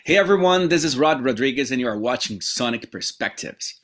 Hey everyone, this is Rod Rodrigues, and you are watching Sonic Perspectives.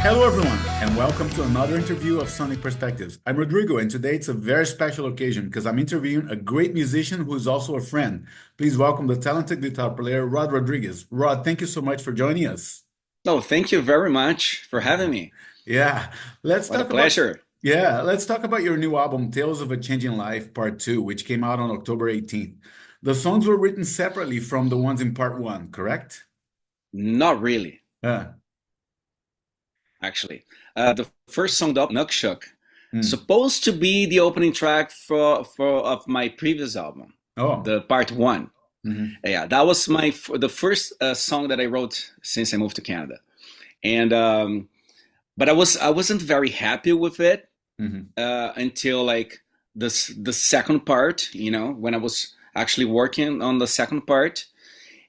Hello, everyone, and welcome to another interview of Sonic Perspectives. I'm Rodrigo, and today it's a very special occasion because I'm interviewing a great musician who is also a friend. Please welcome the talented guitar player, Rod Rodrigues. Rod, thank you so much for joining us. Oh, thank you very much for having me. Yeah, let's What a talk about pleasure. let's talk about your new album, Tales of a Changing Life, Part 2, which came out on October 18th. The songs were written separately from the ones in Part 1, correct? Not really, Yeah. actually. The first song, Inukshuk, Mm. supposed to be the opening track for of my previous album, Oh. the part one. Hmm. Yeah, that was the first song that I wrote since I moved to Canada, and but I wasn't very happy with it Hmm. until like the second part, when I was actually working on the second part,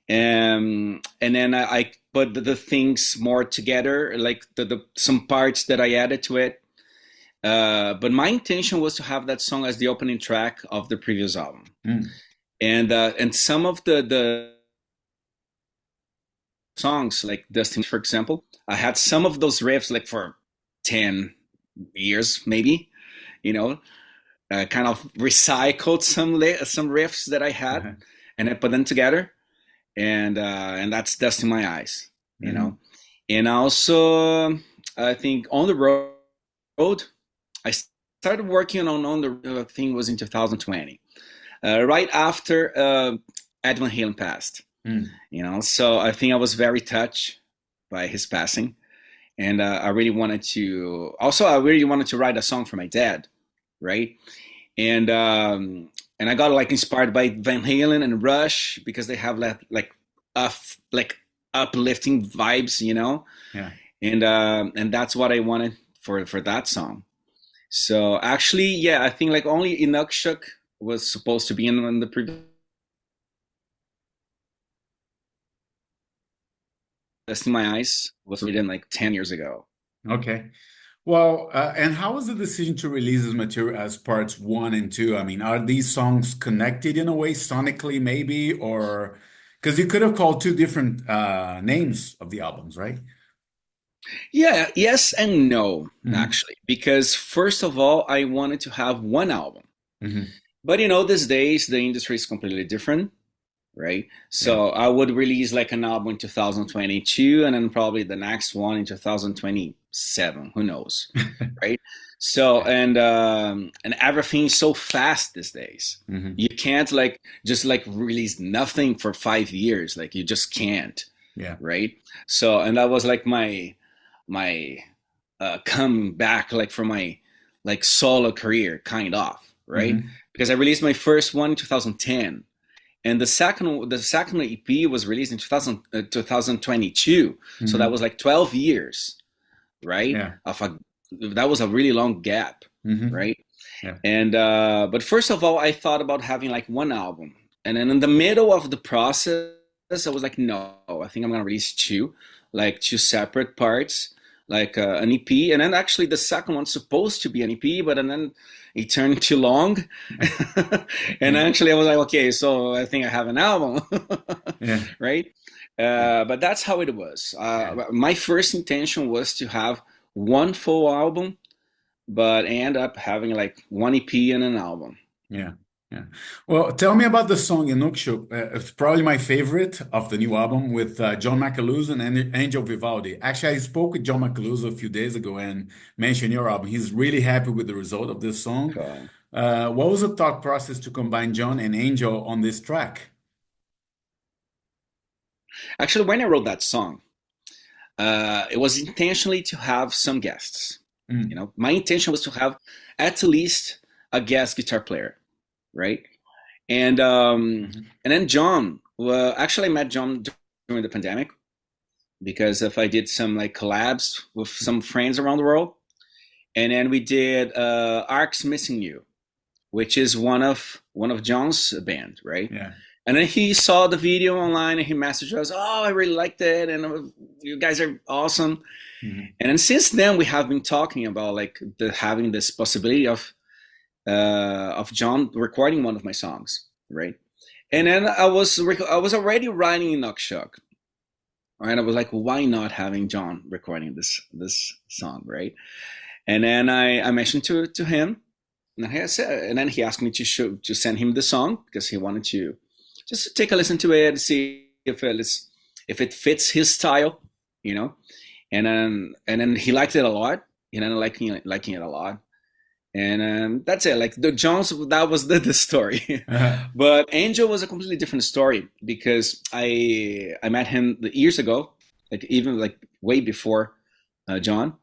and then I put the things more together, like the some parts that I added to it. But my intention was to have that song as the opening track of the previous album, Mm. and some of the songs, like Dustin, for example, I had some of those riffs like for 10 years, maybe, you know, kind of recycled some riffs that I had, and I put them together, and that's Dust in My Eyes, you know. Hmm. And also, I think on the road, I started working on the thing was in 2020, right after Ed Van Halen passed, Mm. So I think I was very touched by his passing, and I really wanted to write a song for my dad, right? And I got like inspired by Van Halen and Rush because they have up, like uplifting vibes, Yeah. and that's what I wanted for that song. So actually, yeah, I think like only Inukshuk was supposed to be in the previous in My Eyes was written like 10 years ago. Okay. Well, and how was the decision to release this material as parts one and two? I mean, are these songs connected in a way, sonically maybe, or because you could have called two different names of the albums, right? Yeah, yes and no, Hmm. actually, because first of all, I wanted to have one album. Hmm. But these days the industry is completely different, right? Yeah. So I would release like an album in 2022 and then probably the next one in 2027, who knows, right? So and everything's so fast these days. Hmm. You can't like just like release nothing for 5 years, like you just can't, Yeah. right? So and that was like my coming back like for my like solo career kind of, right? Hmm. Because I released my first one in 2010, and the second EP was released in 2022. So that was Hmm. like 12 years, right? Yeah. That was a really long gap, Hmm. right? Yeah. And but first of all, I thought about having like one album, and then in the middle of the process, I was like, no, I think I'm gonna release two, like two separate parts, like an EP, and then actually the second one's supposed to be an EP, but and then it turned too long, and Yeah. actually I was like, okay, so I think I have an album, Yeah. right? Yeah. But that's how it was. Yeah. My first intention was to have one full album, but I end up having like one EP and an album. Yeah. Yeah. Well, tell me about the song Inukshuk. It's probably my favorite of the new album with John Macaluso and Angel Vivaldi. Actually, I spoke with John Macaluso a few days ago and mentioned your album. He's really happy with the result of this song. Cool. What was the thought process to combine John and Angel on this track? Actually, when I wrote that song, it was intentionally to have some guests. Mm. My intention was to have at least a guest guitar player, right? And um, Mhm. and then John. Well, actually, I met John during the pandemic, because if I did some like collabs with some friends around the world, and then we did Arcs Missing You, which is one of John's band, right? Yeah. And then he saw the video online and he messaged us, "Oh, I really liked it, and you guys are awesome." Hmm. And then since then, we have been talking about like having this possibility of John recording one of my songs, right? And then I was already writing Inukshuk, right? I was like, why not having John recording this song, right? And then I mentioned to him, and then he asked me to send him the song because he wanted to just take a listen to it, see if it fits his style, you know. And then he liked it a lot, and then liking it a lot, and that's it. Like the Jones, that was the story. Uh-huh. But Angel was a completely different story because I met him years ago, like even like way before John,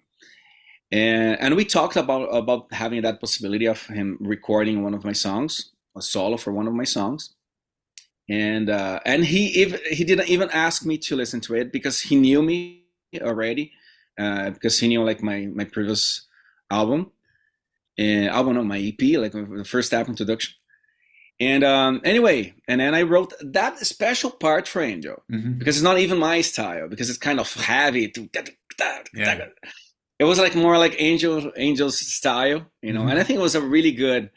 and we talked about having that possibility of him recording one of my songs, a solo for one of my songs, and he didn't even ask me to listen to it because he knew me already, because he knew like my previous album album on my EP, like the first step introduction. And anyway, and then I wrote that special part for Angel Hmm. because it's not even my style because it's kind of heavy. Yeah. It was like more like Angel's style, you know. And I Hmm. think it was a really good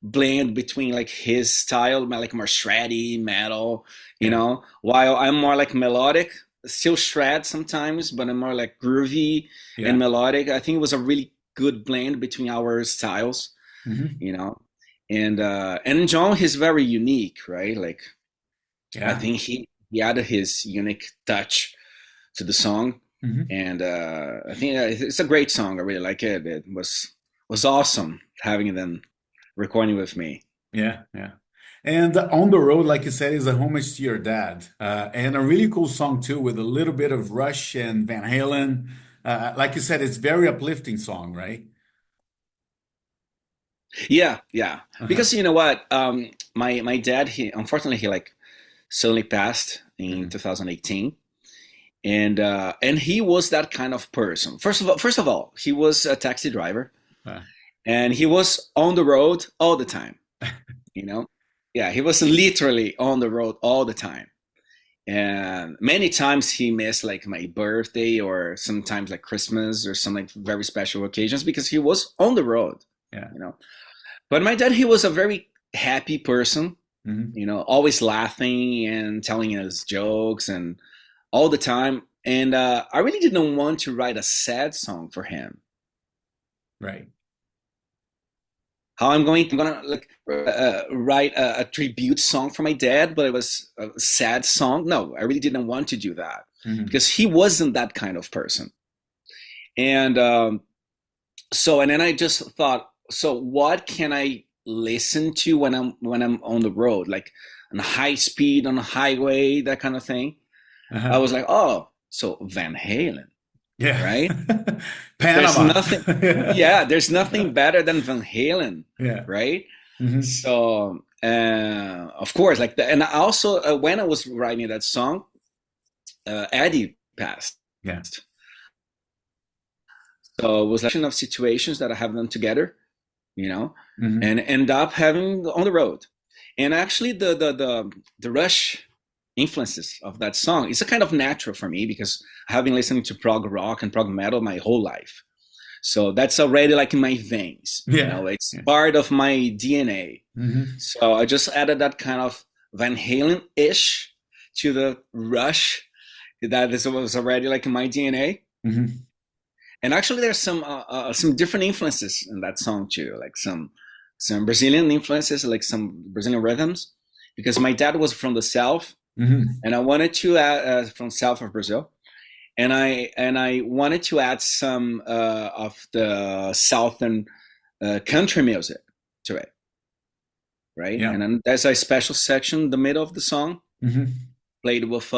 blend between like his style, like more shreddy metal, you Yeah. know, while I'm more like melodic, still shred sometimes, but I'm more like groovy and Yeah. melodic. I think it was a really good blend between our styles, Hmm. you know. And John, he's very unique, right? Like I Yeah. think he added his unique touch to the song, Hmm. and I think it's a great song. I really like it. It was awesome having them recording with me. Yeah. Yeah. And On the Road, like you said, is a homage to your dad, and a really cool song too, with a little bit of Rush and Van Halen. Like you said, it's very uplifting song, right? Yeah, yeah. Uh-huh. Because you know what, my dad, he unfortunately he like suddenly passed in Hmm. 2018, and he was that kind of person. First of all, he was a taxi driver, Uh, and he was on the road all the time. You know, yeah, he was literally on the road all the time. And many times he missed like my birthday or sometimes like Christmas or some like very special occasions because he was on the road, yeah. you know. But my dad, he was a very happy person, Hmm. you know, always laughing and telling us jokes and all the time. And I really didn't want to write a sad song for him. Right. How I'm gonna like write a tribute song for my dad, but it was a sad song. No, I really didn't want to do that Hmm. because he wasn't that kind of person. And and then I just thought, so what can I listen to when I'm on the road, like on high speed on a highway, that kind of thing. I Uh-huh. was like, oh, so Van Halen, Yeah. right? There's Panama. nothing, yeah, there's nothing better than Van Halen, Yeah. right? Hmm. So of course, like and also when I was writing that song, Eddie passed. Yeah. So it was like of situations that I have them together, you know, and Hmm. end up having on the road. And actually, the Rush influences of that song is a kind of natural for me because I have been listening to prog rock and prog metal my whole life. So that's already like in my veins, you Yeah. know, it's Yeah. part of my DNA. Hmm. So I just added that kind of Van Halen ish to the Rush that is was already like in my DNA. Hmm. And actually, there's some different influences in that song too, like some Brazilian influences, like some Brazilian rhythms, because my dad was from the south, Hmm. and I wanted to add from south of Brazil, and I wanted to add some of the southern country music to it, right? Yeah. And then there's a special section in the middle of the song Hmm. played with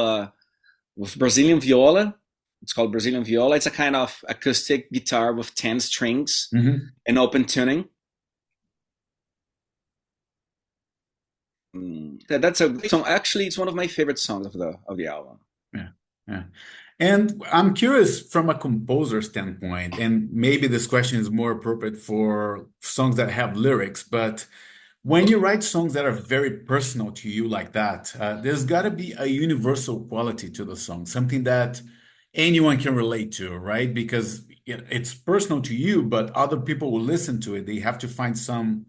Brazilian viola. It's called Brazilian viola. It's a kind of acoustic guitar with 10 strings Hmm. and open tuning. That's a great song. Actually, it's one of my favorite songs of the album. Yeah. Yeah. And I'm curious from a composer standpoint, and maybe this question is more appropriate for songs that have lyrics, but when you write songs that are very personal to you like that, there's got to be a universal quality to the song, something that anyone can relate to, right? Because it's personal to you, but other people will listen to it. They have to find some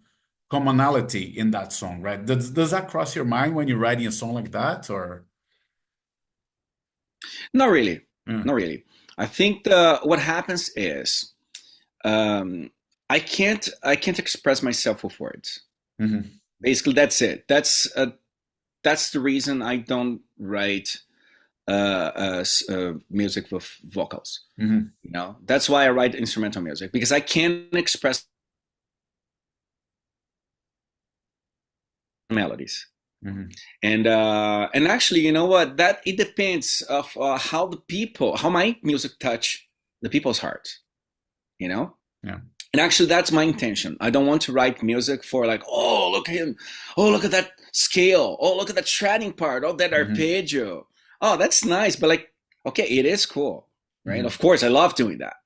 commonality in that song, right? Does that cross your mind when you're writing a song like that, or? Not really, not Mm, really. I think the what happens is um, I can't express myself with words. mhm, Basically, that's it. That's the reason I don't write music with vocals. mhm, You know, that's why I write instrumental music because I can't express melodies. mhm. And actually, you know what? That it depends of how my music touch the people's hearts. You know, Yeah. and actually, that's my intention. I don't want to write music for like, oh, look at him. Oh, look at that scale. Oh, look at that shredding part. Oh, that Mhm, arpeggio. Oh, that's nice. But like, okay, it is cool, right? Of mhm. course, I love doing that,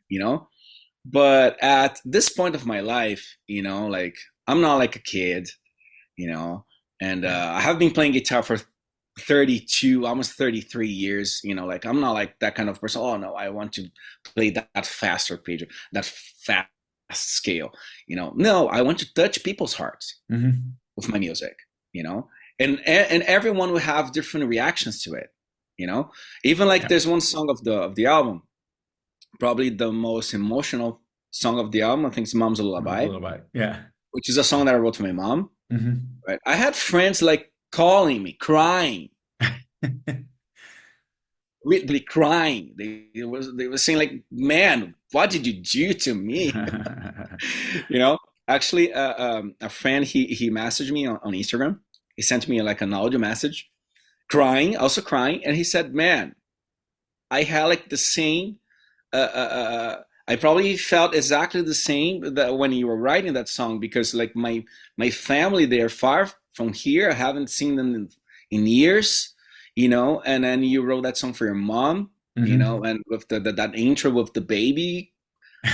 you know? But at this point of my life, like I'm not like a kid, you know, and Yeah. I have been playing guitar for 32, almost 33 years, like I'm not like that kind of person. Oh no, I want to play that fast arpeggio, that fast scale, no, I want to touch people's hearts Mhm. with my music, you know and everyone will have different reactions to it, you know even like Yeah. there's one song of the album, probably the most emotional song of the album. I think it's Mom's a Lullaby, Lullaby. Yeah. which is a song that I wrote for my mom. Mhm. Right, I had friends like calling me crying, really crying. They were saying like, "Man, what did you do to me?" you know. Actually, a friend he messaged me on Instagram. He sent me like an audio message, crying, also crying, and he said, "Man, I had like the same. I probably felt exactly the same that when you were writing that song because like my family, they're far from here. I haven't seen them in years, And then you wrote that song for your mom, Mhm. and with that intro with the baby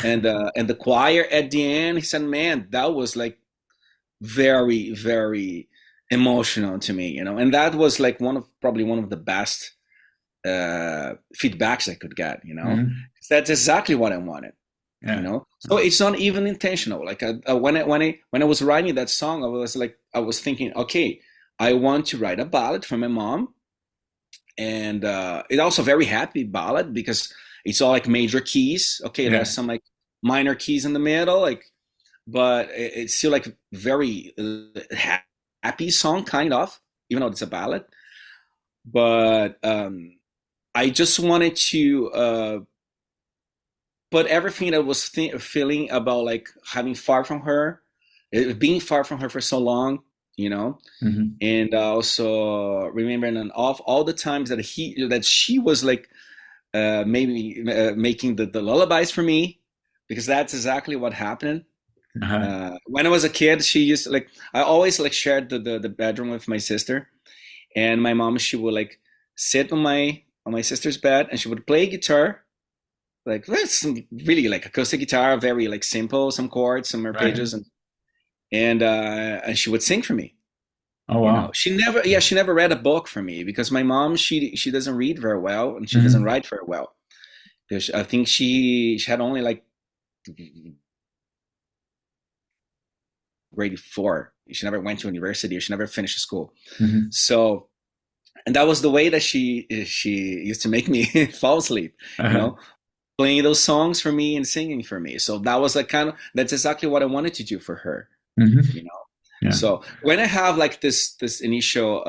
and the choir at the end. He said, "Man, that was like very very emotional to me, And that was like probably one of the best feedbacks I could get, Mhm. 'Cause that's exactly what I wanted, Yeah. So it's not even intentional. Like when I was writing that song, I was thinking, okay, I want to write a ballad for my mom, and it's also a very happy ballad because it's all like major keys. Okay, there's Yeah. some like minor keys in the middle, like, but it's still like very happy song, kind of, even though it's a ballad. But I just wanted to put everything that I was feeling about like having far from her, being far from her for so long, you know, Mhm. and also remembering all the times that she was like maybe making the lullabies for me, because that's exactly what happened. Uh-huh. When I was a kid, she used to, like, I always like shared the bedroom with my sister, and my mom, she would like sit on my sister's bed and she would play guitar, like that's really like acoustic guitar, very like simple, some chords, some Right. arpeggios, and she would sing for me. Oh, wow. She never read a book for me because my mom, she doesn't read very well and she doesn't Mhm. write very well. I think she had only like grade 4. She never went to university, or she never finished school. Mhm. So, and that was the way that she used to make me fall asleep, you Uh-huh. know, playing those songs for me and singing for me. So that was like that's exactly what I wanted to do for her, you Mhm. know. Yeah. So when I have like this initial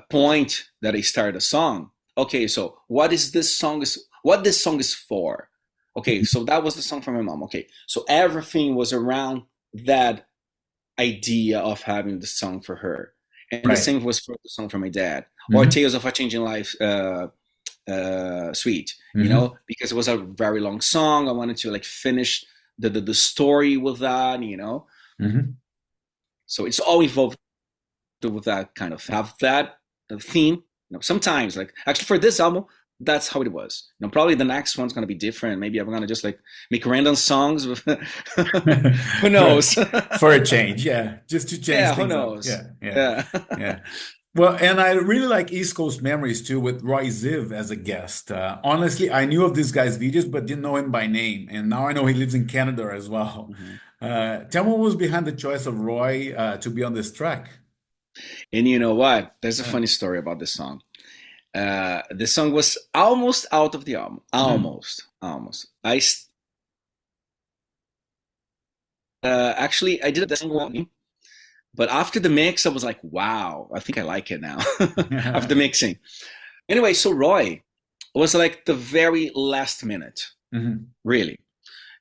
point that I start a song, okay, so what this song is for? Okay, so that was the song from my mom. Okay, so everything was around that idea of having the song for her, and the Right. same was for the song for my dad, or Mhm. Tales of a Changing Life suite, Mhm. because it was a very long song. I wanted to like finish the story with that. Mhm. So it's all involved with that kind of have that theme, Sometimes, like actually for this album, that's how it was. Probably the next one's gonna be different. Maybe I'm gonna just like make random songs with who For knows? for a change, yeah, just to change Yeah, who things up. knows? Yeah, yeah, Yeah. yeah. Well, and I really like East Coast Memories too, with Roy Ziv as a guest. Honestly, I knew of this guy's videos, but didn't know him by name, and now I know he lives in Canada as well. Mhm. Tell me what was behind the choice of Roy to be on this track. And you know what? There's a Uh, funny story about this song. The song was almost out of the album. mhm, Almost. Actually I did the song, but after the mix, I was like, wow, I think I like it now. After the mixing. Anyway, so Roy was like the very last minute, mhm, really.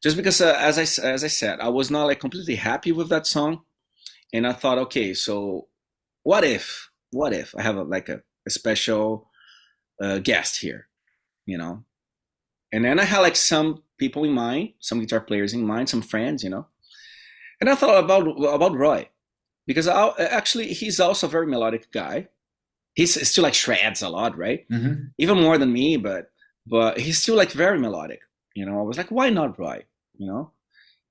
Just because, as I said, I was not like completely happy with that song, and I thought, okay, so what if I have a special guest here, you know? And then I had like some people in mind, some guitar players in mind, some friends, and I thought about Roy because actually he's also a very melodic guy. He's still like shreds a lot, right? mhm, Even more than me, but he's still like very melodic. I was like, why not Roy? You know,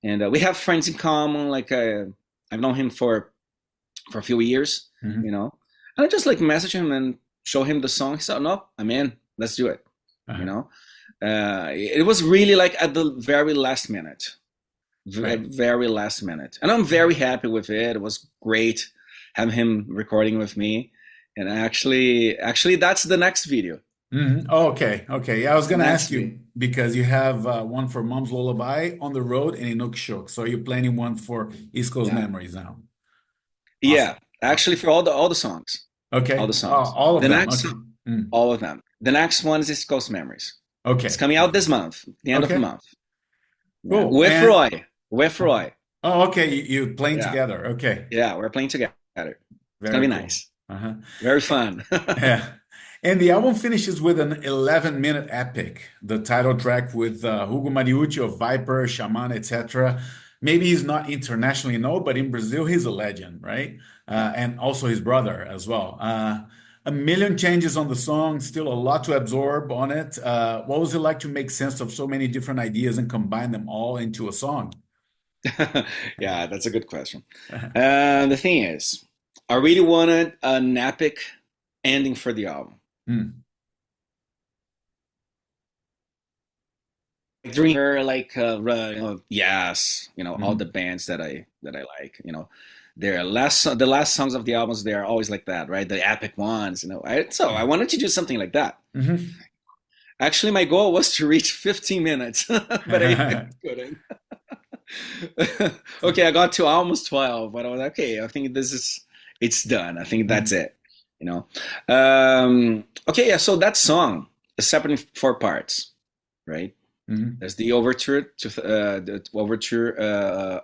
and we have friends in common. Like I've known him for a few years. mhm. And I just like message him and show him the song. He said, no, I'm in. Let's do it. You Uh-huh. know, it was really like at the very last minute, Right. very last minute, and I'm very happy with it. It was great having him recording with me, and actually, that's the next video. Mhm. Oh, okay. Okay. Yeah, I was The gonna next ask video, you because you have one for Mom's Lullaby on the road and Inukshuk. So you're planning one for East Coast yeah, Memories now. yeah. Awesome. Actually, Awesome. for all the songs, all Okay. the songs. All of The them. next, Okay. Mm. all of them. The next one is East Coast Memories. It's Okay. coming out Okay. this month, the end of the Okay. month. Yeah, Cool. with And Roy, with Roy. oh, okay. You playing Yeah, together. Okay. yeah. We're playing together. It's gonna Very be cool. nice, Uh-huh. very fun. Yeah. And the album finishes with an 11-minute epic, the title track with Hugo Mariucci of Viper, Shaman, etc. Maybe he's not internationally known, but in Brazil, he's a legend, right? Yeah. And also his brother as well. A million changes on the song, still a lot to absorb on it. What was it like to make sense of so many different ideas and combine them all into a song? Yeah, that's a good question. The thing is, I really wanted an epic ending for the album. Hmm. During her, like, yes, all the Mhm. bands that I like, the last songs of the albums, they are always like that, right? The epic ones, so I wanted to do something like that. Mhm. Actually, my goal was to reach 15 minutes, but I couldn't. Okay, I got to almost 12, but I was like, okay, I think it's done. I think that's Mhm. it. You know. Okay, yeah. So that song is separated in four parts, right? Mhm. There's the overture,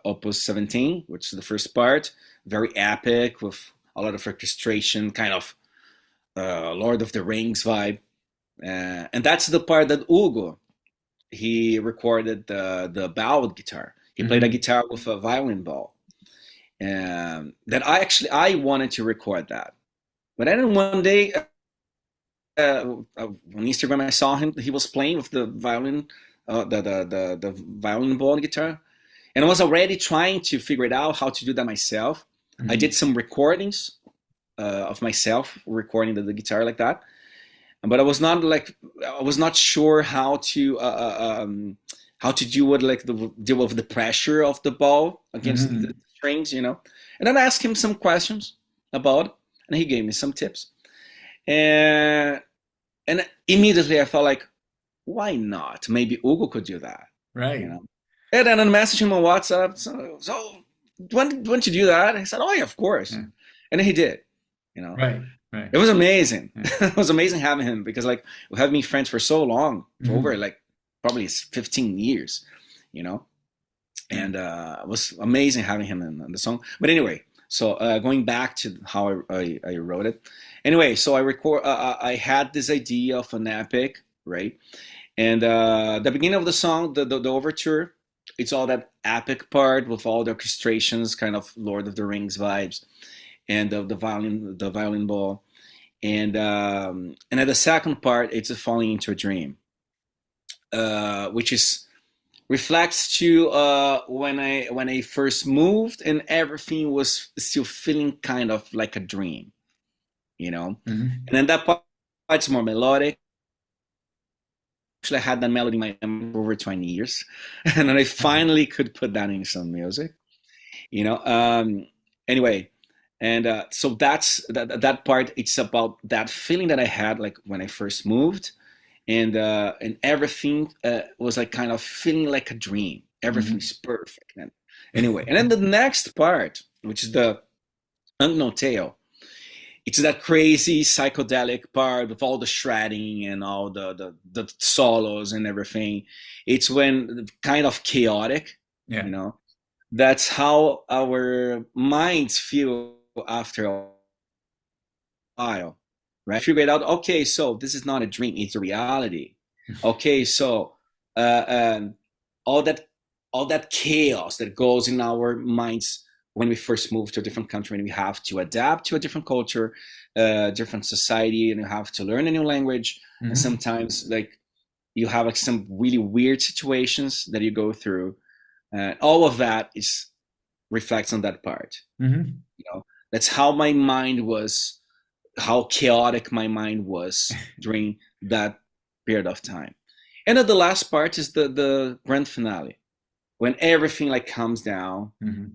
Opus 17, which is the first part, very epic with a lot of orchestration, kind of Lord of the Rings vibe, and that's the part that Hugo he recorded the ballad guitar. He played a Mhm. guitar with a violin ball. That I wanted to record that, but then one day on Instagram I saw him. He was playing with the violin, the violin ball and guitar, and I was already trying to figure it out how to do that myself. I did Mhm. some recordings of myself recording the guitar like that, but I was not sure how to deal with like the deal with the pressure of the ball against the Mhm. strings, And then I asked him some questions about it, and he gave me some tips. And immediately I thought like, why not? Maybe Hugo could do that, you Right. know. And then I messaged him on WhatsApp. So when you do that? He said, oh yeah, of course. Yeah. And then he did, you know. Right. Right. It was amazing. Yeah. It was amazing having him because like we have been friends for so long, for over Mhm. like probably 15 years, you know. Yeah. And it was amazing having him in the song. But anyway, so going back to how I wrote it. Anyway, so I had this idea of an epic, right? And the beginning of the song, the overture, it's all that epic part with all the orchestrations, kind of Lord of the Rings vibes, and the violin ball. and at the second part, it's a falling into a dream, which is reflects to when I first moved and everything was still feeling kind of like a dream, you know. Hmm. And then that part's more melodic. Actually, I had that melody in my mind for over 20 years, and then I finally could put that in some music, you know. Anyway, and so that part. It's about that feeling that I had like when I first moved, and everything was like kind of feeling like a dream. Hmm. Everything's perfect. And anyway, and then the next part, which is the unknown tale, it's that crazy psychedelic part with all the shredding and all the solos and everything. It's when kind of chaotic, Yeah. you know. That's how our minds feel after a while, right? Figure it out. Okay, so this is not a dream; it's a reality. Okay, so and all that all that chaos that goes in our minds when we first move to a different country and we have to adapt to a different culture, different society, and you have to learn a new language. And Hmm. sometimes, like you have like some really weird situations that you go through. All of that is reflects on that part. Hmm. You know, that's how my mind was, how chaotic my mind was during that period of time. And then the last part is the grand finale when everything like comes down, Hmm.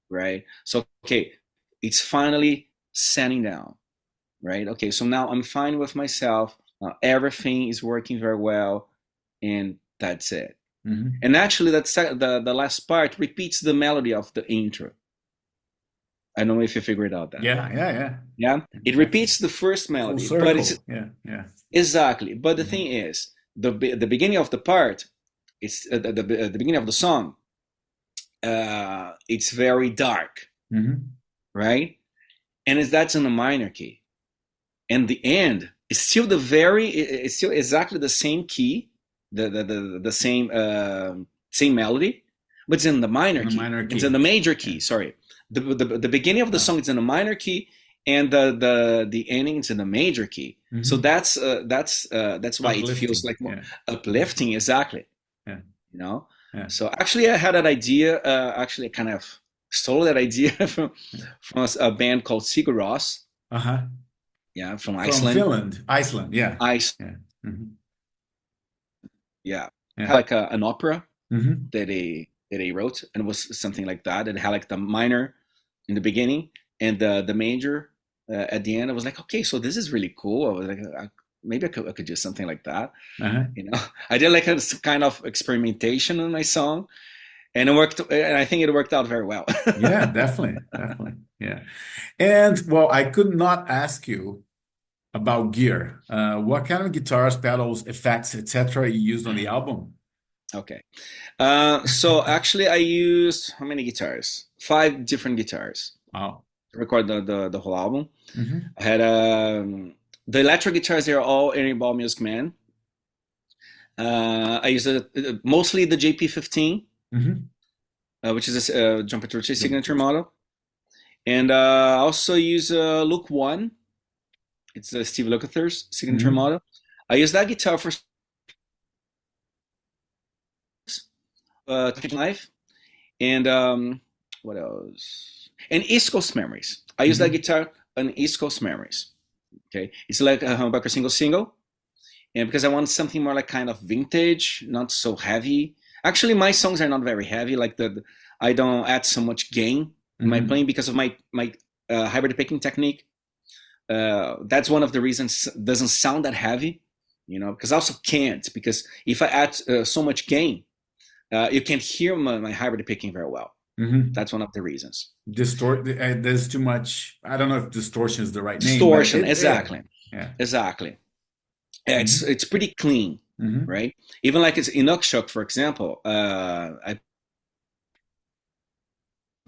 right? So okay, it's finally setting down, right? Okay, so now I'm fine with myself. Everything is working very well, and that's it. Hmm. And actually, the last part repeats the melody of the intro. I don't know if you figured out that. Yeah, yeah, yeah. Yeah, it Definitely. repeats the first Full melody, but it's circle. Yeah, yeah. exactly. But the Hmm. thing is, the beginning of the part, it's the beginning of the song. It's very dark, Hmm. right? And that's in a minor key. And the end is still it's still exactly the same key, the same same melody, but it's in the minor In a key. minor It's in the key. major Yeah. key. Sorry, the beginning of the Oh. song is in a minor key, and the ending is in a major key. So Hmm. that's why it feels Uplifting. like more Yeah. Hmm. uplifting. Exactly, Yeah. you know. Yeah. So actually, I had that idea. Actually, I kind of stole that idea from a band called Sigur Rós, Uh-huh. yeah, from From Iceland. Finland, Iceland. Yeah. Ice, Yeah. Hmm. yeah, Yeah. had like an opera Hmm. that they wrote, and it was something like that. It had like the minor in the beginning and the major at the end. I was like, okay, so this is really cool. I was like, maybe I could do something like that. Uh-huh. You know, I did like a kind of experimentation on my song, and it worked. And I think it worked out very well. Yeah, definitely. Definitely. Yeah. And well, I could not ask you about gear. What kind of guitars, pedals, effects, etc. you used on the album? Okay. So actually, I used how many guitars? Five different guitars Wow. to record the whole album. Hmm. I had the electric guitars. They're all Ernie Ball Music Man. I use mostly the JP15, Hmm. which is a John Petrucci signature Geometry. model, and I also use Look One. It's Steve Lukather's signature Hmm. model. I use that guitar for Life, and what else? And East Coast Memories. I use that Hmm. guitar on East Coast Memories. Okay, it's like a humbucker single single, and because I want something more like kind of vintage, not so heavy. Actually, my songs are not very heavy. Like I don't add so much gain in my Hmm. playing because of my hybrid picking technique. That's one of the reasons it doesn't sound that heavy, you know. Because I also can't because if I add so much gain, you can't hear my hybrid picking very well. Hmm. That's one of the reasons. There's too much. I don't know if distortion is the right name, but Distortion, yeah, exactly, yeah. exactly. Yeah, it's Hmm. it's pretty clean, Hmm. right? Even like it's Inukshuk, for example.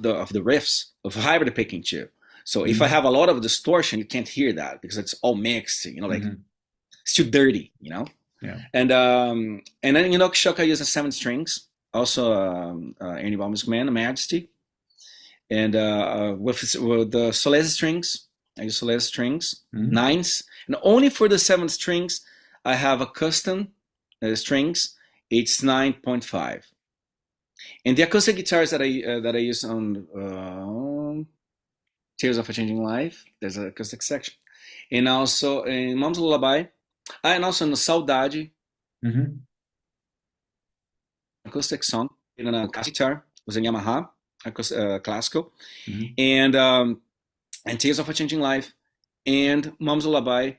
Of the riffs of hybrid picking too. So if I Hmm. have a lot of distortion, you can't hear that because it's all mixed. You know, like Hmm. it's too dirty. You know, Yeah. and then Inukshuk I use a seven strings, also Ernie Bauman's command, Majesty, and with the Solese strings. I use solid strings, Mhm. nines, and only for the seventh strings, I have a custom strings. It's 9.5. And the acoustic guitars that I use on Tears of a Changing Life, there's an acoustic section, and also in Mom's Lullaby, and also in the Saudade Mhm. acoustic song, in a guitar was a Yamaha classical, Mhm. and Tales of a Changing Life, and Mom's Lullaby.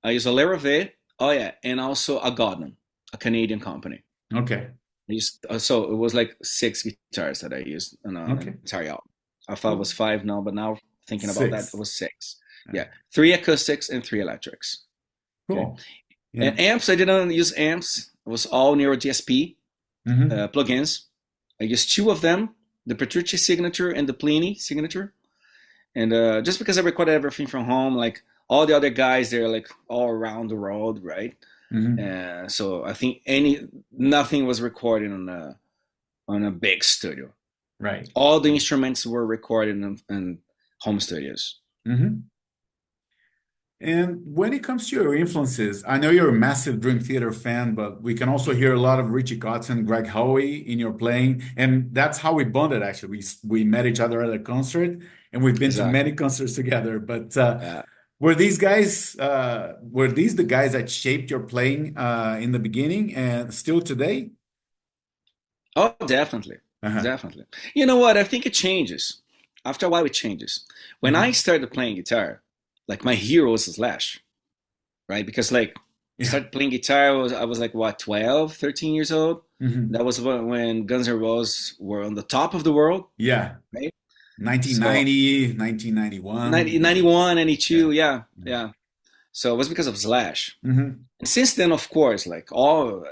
I use a Laravé, oh yeah, and also a Godin, a Canadian company. Okay. I used, so it was like six guitars that I used on an Okay. entire album. I thought it was Cool. five now, but now thinking about that, it Six. was six. Yeah. Yeah, three acoustics and three electrics. Okay, Cool. Yeah. and amps, I didn't use amps. It was all Neuro DSP Hmm. plugins. I used two of them, the Petrucci signature and the Pliny signature. And just because I recorded everything from home, like all the other guys, they're like all around the world, right? Hmm. So I think nothing was recorded on a big studio. Right. All the Right. instruments were recorded in home studios. Hmm. And when it comes to your influences, I know you're a massive Dream Theater fan, but we can also hear a lot of Richie Kotzen, Greg Howe in your playing, and that's how we bonded. Actually, we met each other at a concert, and we've been to many Exactly. concerts together. But Uh, were these the guys that shaped your playing in the beginning and still today? oh, definitely, Uh-huh. definitely. You know what? I think it changes. After a while, it changes. When I Hmm. started playing guitar, like my hero was Slash, right? Because like Yeah. started playing guitar, I was like what, 12, 13 years old. Hmm. That was when Guns N' Roses were on the top of the world, Yeah. right? So 1990, 1991. 90, Yeah. 91, Yeah. 92, yeah, Yeah. yeah. So it was because of Slash. Hmm. And since then, of course, like all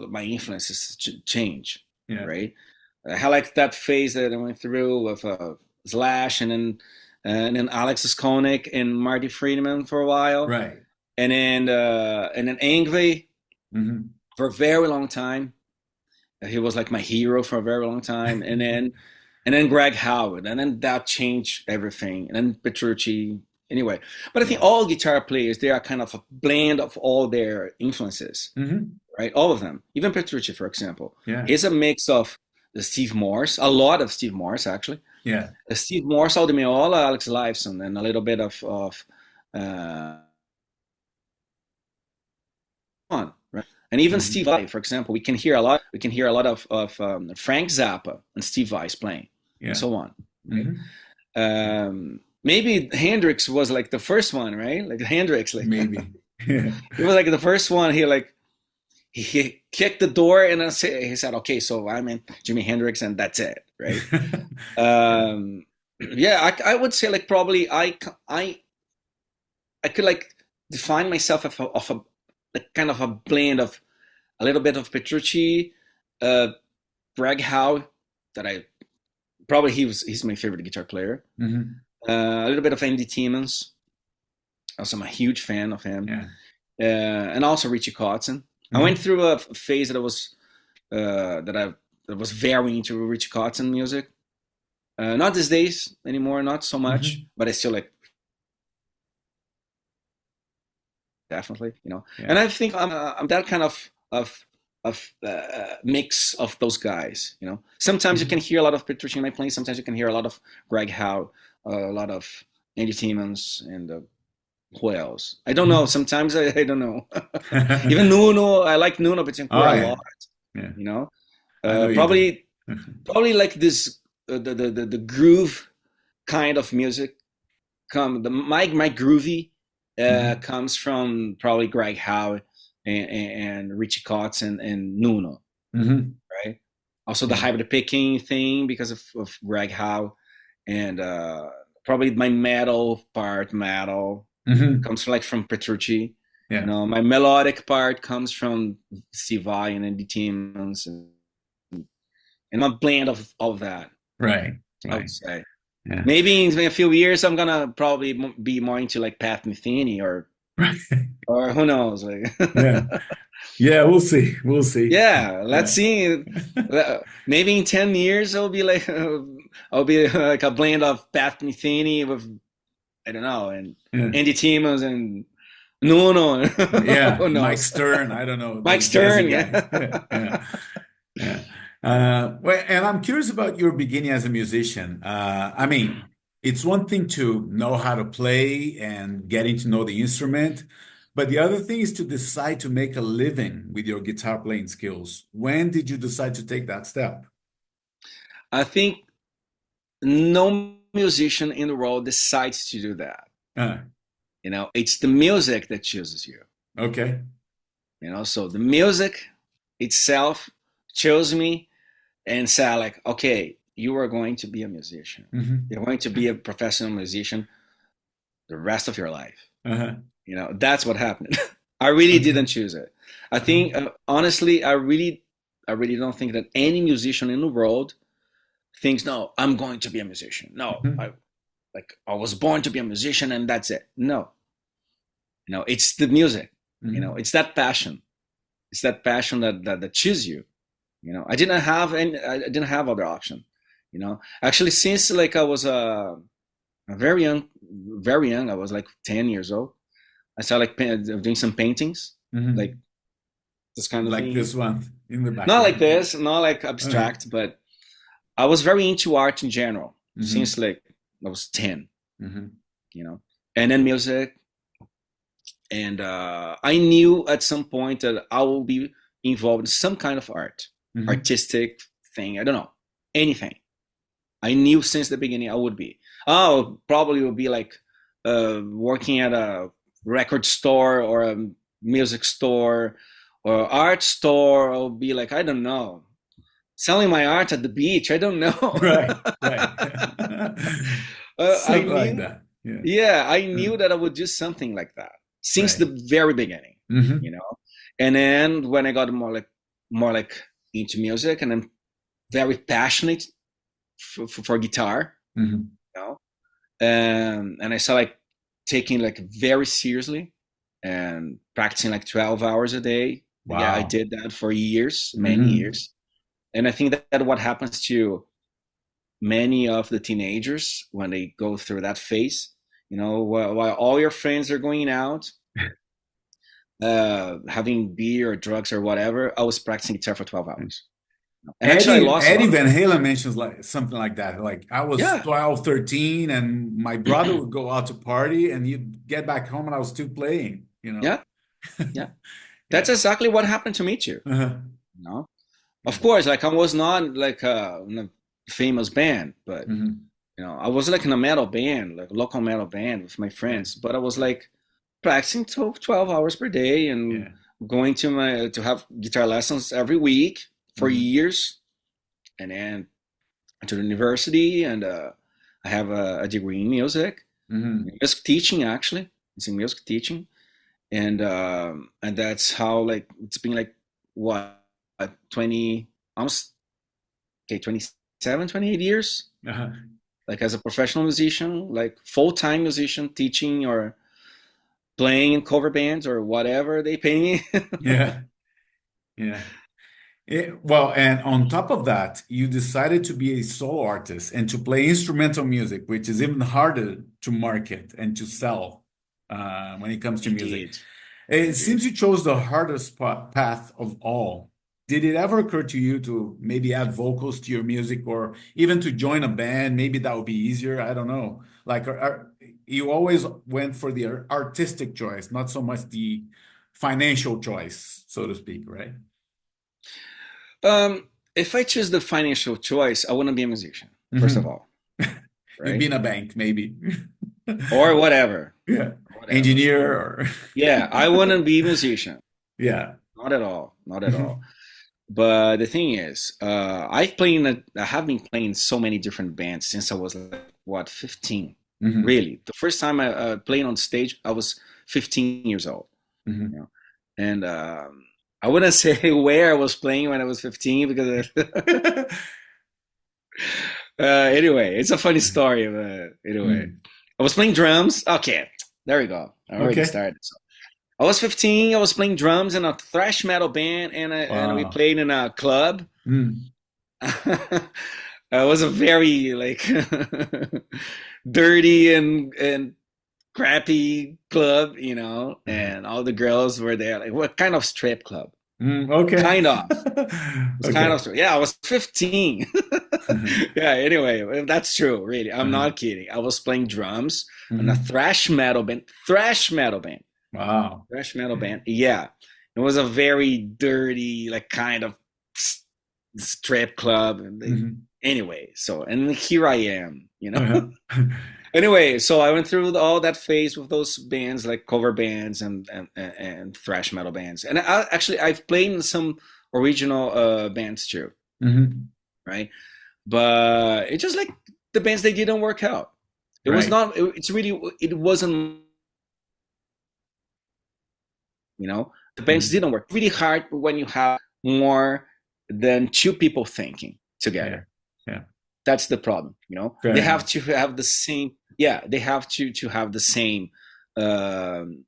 my influences change, Yeah. right? I had like that phase that I went through with Slash, and then Alexis Koenig and Marty Friedman for a while, Right. and then Yngwie Hmm. for a very long time. He was like my hero for a very long time, and then Greg Howard, and then that changed everything, and then Petrucci. Anyway, but I think Yeah. all guitar players, they are kind of a blend of all their influences, Hmm. right? All of them. Even Petrucci, for example, Yeah. he's a mix of the Steve Morse, a lot of Steve Morse actually, Yeah. Steve Morse, Aldo Meola, Alex Lifeson, and a little bit of uh, on, right? And even Steve Hmm. Vai, for example, we can hear a lot of Frank Zappa and Steve Vai playing, and Yeah. so on, right? Hmm. Maybe Hendrix was like the first one, right? Like Hendrix, like Maybe. Yeah. he was like the first one. He kicked the door and then he said, "Okay, so I'm in Jimi Hendrix, and that's it," right? Um, yeah, I would say like probably I could like define myself of a like kind of a blend of a little bit of Petrucci, uh, Greg Howe, that I probably he's my favorite guitar player. Hmm. A little bit of Andy Timmons. Also, I'm a huge fan of him, Yeah. and also Richie Kotzen. I went Hmm. through a phase that was very into Richie Kotzen music. Not these days anymore, not so much, Hmm. but I still like, definitely. And Yeah. I think I'm that kind of mix of those guys. Sometimes you can Hmm. hear a lot of Petrucci in my playing. Sometimes you can hear a lot of Greg Howe, a lot of Andy Timmons, and who else? I don't know. Hmm. Sometimes I don't know. Even Nuno, I like Nuno Betancourt Oh a yeah. lot. Yeah. You know, I know you do. probably like this the groove kind of music. My groovy Hmm. comes from probably Greg Howe and Richie Cots and Nuno, Hmm. right? Also the Yeah. hybrid picking thing because of Greg Howe, and probably my metal Hmm. comes from Petrucci. Yeah. My melodic part comes from Steve Vai and Andy Timmons, and a blend of all of that, Right. I would Right. say. Yeah. Maybe in a few years, I'm gonna probably be more into like Pat Metheny Right. or who knows, like. Yeah. Yeah. We'll see. We'll see. Yeah, let's Yeah. see. Maybe in 10 years, I'll be like, I'll be like a blend of Pat Metheny with I don't know, and Yeah. Andy Timmons and Nuno. Yeah, Who Mike knows? Stern, I don't know, Mike those jazzy Stern, guys. yeah. Yeah, yeah. Well, and I'm curious about your beginning as a musician. I mean, it's one thing to know how to play and getting to know the instrument, but the other thing is to decide to make a living with your guitar playing skills. When did you decide to take that step? I think no musician in the world decides to do that. Uh, It's the music that chooses you. okay. So the music itself chose me and said, like, okay, you are going to be a musician. Hmm. You're going to be a professional musician the rest of your life. Uh-huh. That's what happened. I really Okay. didn't choose it. I Uh-huh. think, honestly, I really don't think that any musician in the world thinks, no, I'm going to be a musician. No, Hmm. I was born to be a musician and that's it. No, it's the music. Hmm. It's that passion. It's that passion that chooses you. I didn't have other option. Actually, since like I was very young, I was like 10 years old. I started like doing some paintings, like Hmm. this kind of Like thing. this one in the Not like background. this, not like Uh-huh. abstract, but I was very into art in general since Hmm. like I was 10, Hmm. you know, and then music. And I knew at some point that I will be involved in some kind of art, Hmm. artistic thing. I don't know, anything. I knew since the beginning I would be. Oh, probably would be like working at a record store or a music store or art store. I'll be like, I don't know, selling my art at the beach. I don't know. Right, right. I Something like knew, that. Yeah. yeah, I knew that I would do something like that since Right. the very beginning, you Hmm. know. And then when I got more like into music, and I'm very passionate for guitar, Hmm. you know, and I started like taking like very seriously and practicing like 12 hours a day. Yeah, I Wow. did that for years, many Hmm. years. And I think that what happens to many of the teenagers when they go through that phase, while all your friends are going out, having beer or drugs or whatever, I was practicing guitar for 12 hours. And actually, I lost a Eddie lot of Van friends. Halen mentions like something like that. Like I was Yeah, 12, 13, and my brother would go out to party and he'd get back home and I was still playing, you know? yeah, yeah. That's Yeah. exactly what happened to me too. Uh-huh. You know, of Yeah. course, like I was not like in a famous band, but Hmm. I was like in a metal band, like a local metal band with my Yeah. friends. But I was like practicing 12 hours per day and Yeah. going to have guitar lessons every week for Hmm. years, and then to the university, and I have a degree in Hmm. music teaching actually. It's in music teaching, and that's how like it's been like what 20 almost okay 27, 28 years Uh-huh. like as a professional musician, like full-time musician teaching or playing in cover bands or whatever they pay me. Yeah. Yeah. Well, and on top of that, you decided to be a solo artist and to play instrumental music, which is even harder to market and to sell when it comes to music. Indeed, It indeed. seems you chose the hardest path of all. Did it ever occur to you to maybe add vocals to your music or even to join a band? Maybe that would be easier. I don't know. Like, you always went for the artistic choice, not so much the financial choice, so to speak, right? If I choose the financial choice, I wouldn't be a musician, first of Hmm. all, You'd be right? in a bank, maybe. Or whatever, Yeah. whatever. Engineer or Yeah, I wouldn't be a musician. yeah. Not at all, not at all. Hmm. But the thing is, I have been playing so many different bands since I was like what 15. Hmm. Really, the first time I played on stage, I was 15 years old. You Hmm. know, and I wouldn't say where I was playing when I was 15 because anyway, it's a funny story. But anyway, Mm. I was playing drums. Okay, there we go. I already Okay. started. So I was 15. I was playing drums in a thrash metal band, and we Wow. played in a club. Mm. It was a very like dirty and crappy club, Uh-huh. and all the girls were there. Like, what kind of strip club? Okay. Kind of. It's kind Okay. of strip. Yeah, I was 15. Yeah, anyway, that's true, really. I'm Uh-huh. not kidding. I was playing drums in a Mhm. thrash metal band. Thrash metal band. Wow. Thrash metal band. Yeah. It was a very dirty, like kind of strip club. Mhm. Anyway, so, and here I am, Uh-huh. Anyway, so I went through all that phase with those bands, like cover bands and thrash metal bands. And actually, I've played in some original bands too, Mhm. right? But it's just like the bands, they didn't work out. It was Right. not, it's really, it wasn't, the bands Mhm. didn't work. Really hard when you have more than two people thinking Yeah. together. Yeah. That's the problem. They Fair have enough. to have the same. Yeah, they have to have um,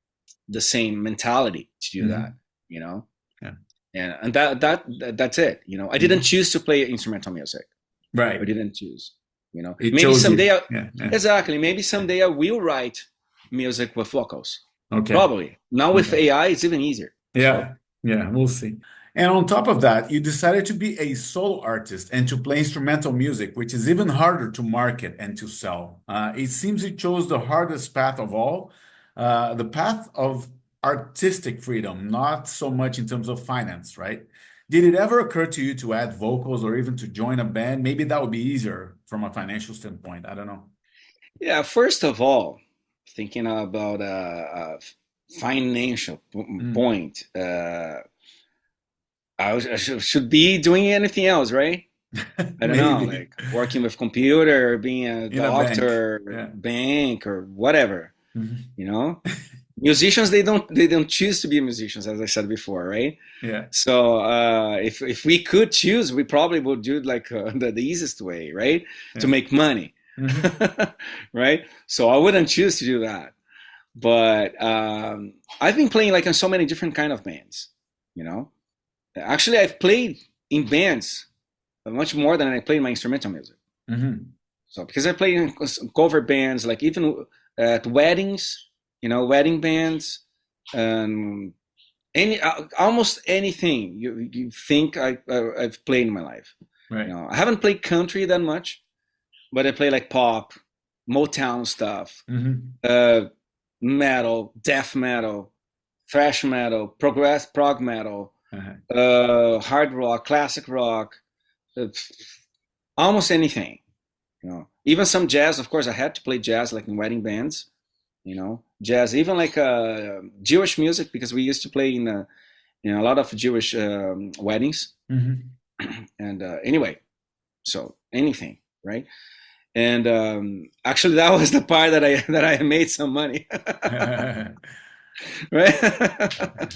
the same mentality to do that. Mhm. You know, Yeah. and that's it. I didn't Mhm. choose to play instrumental music. I Right. didn't choose. It Maybe chose you. someday. Yeah. Yeah. Exactly. Maybe Yeah. someday I will write music with vocals. Okay. Probably. Now with Okay. AI, it's even easier. So Yeah. Yeah. We'll see. And on top of that, you decided to be a solo artist and to play instrumental music, which is even harder to market and to sell. It seems you chose the hardest path of all, the path of artistic freedom, not so much in terms of finance, right? Did it ever occur to you to add vocals or even to join a band? Maybe that would be easier from a financial standpoint. I don't know. yeah, first of all, thinking about a financial Mm. point, I should be doing anything else, right? I don't know, Maybe like working with computer, being a in a bank. doctor, Yeah. bank, or whatever. Mhm. You know, musicians, they don't choose to be musicians, as I said before, right? Yeah. So if we could choose, we probably would do it like the easiest way, right? To Yeah. make money, Hmm. right? So I wouldn't choose to do that. But I've been playing like in so many different kind of bands. You know, actually, I've played in bands much more than I played my instrumental music. Hmm. So because I play in cover bands, like even at weddings, wedding bands, um, almost anything you think I've played in my life. Right. I haven't played country that much, but I play like pop, Motown stuff, Hmm. uh, metal, death metal, thrash metal, prog metal, Uh-huh. hard rock, classic rock, uh, almost anything. Even some jazz. Of course, I had to play jazz like in wedding bands. Jazz, even like Jewish music because we used to play in a lot of Jewish weddings. Hmm. And anyway, so anything, right? And actually, that was the part that I made some money, right?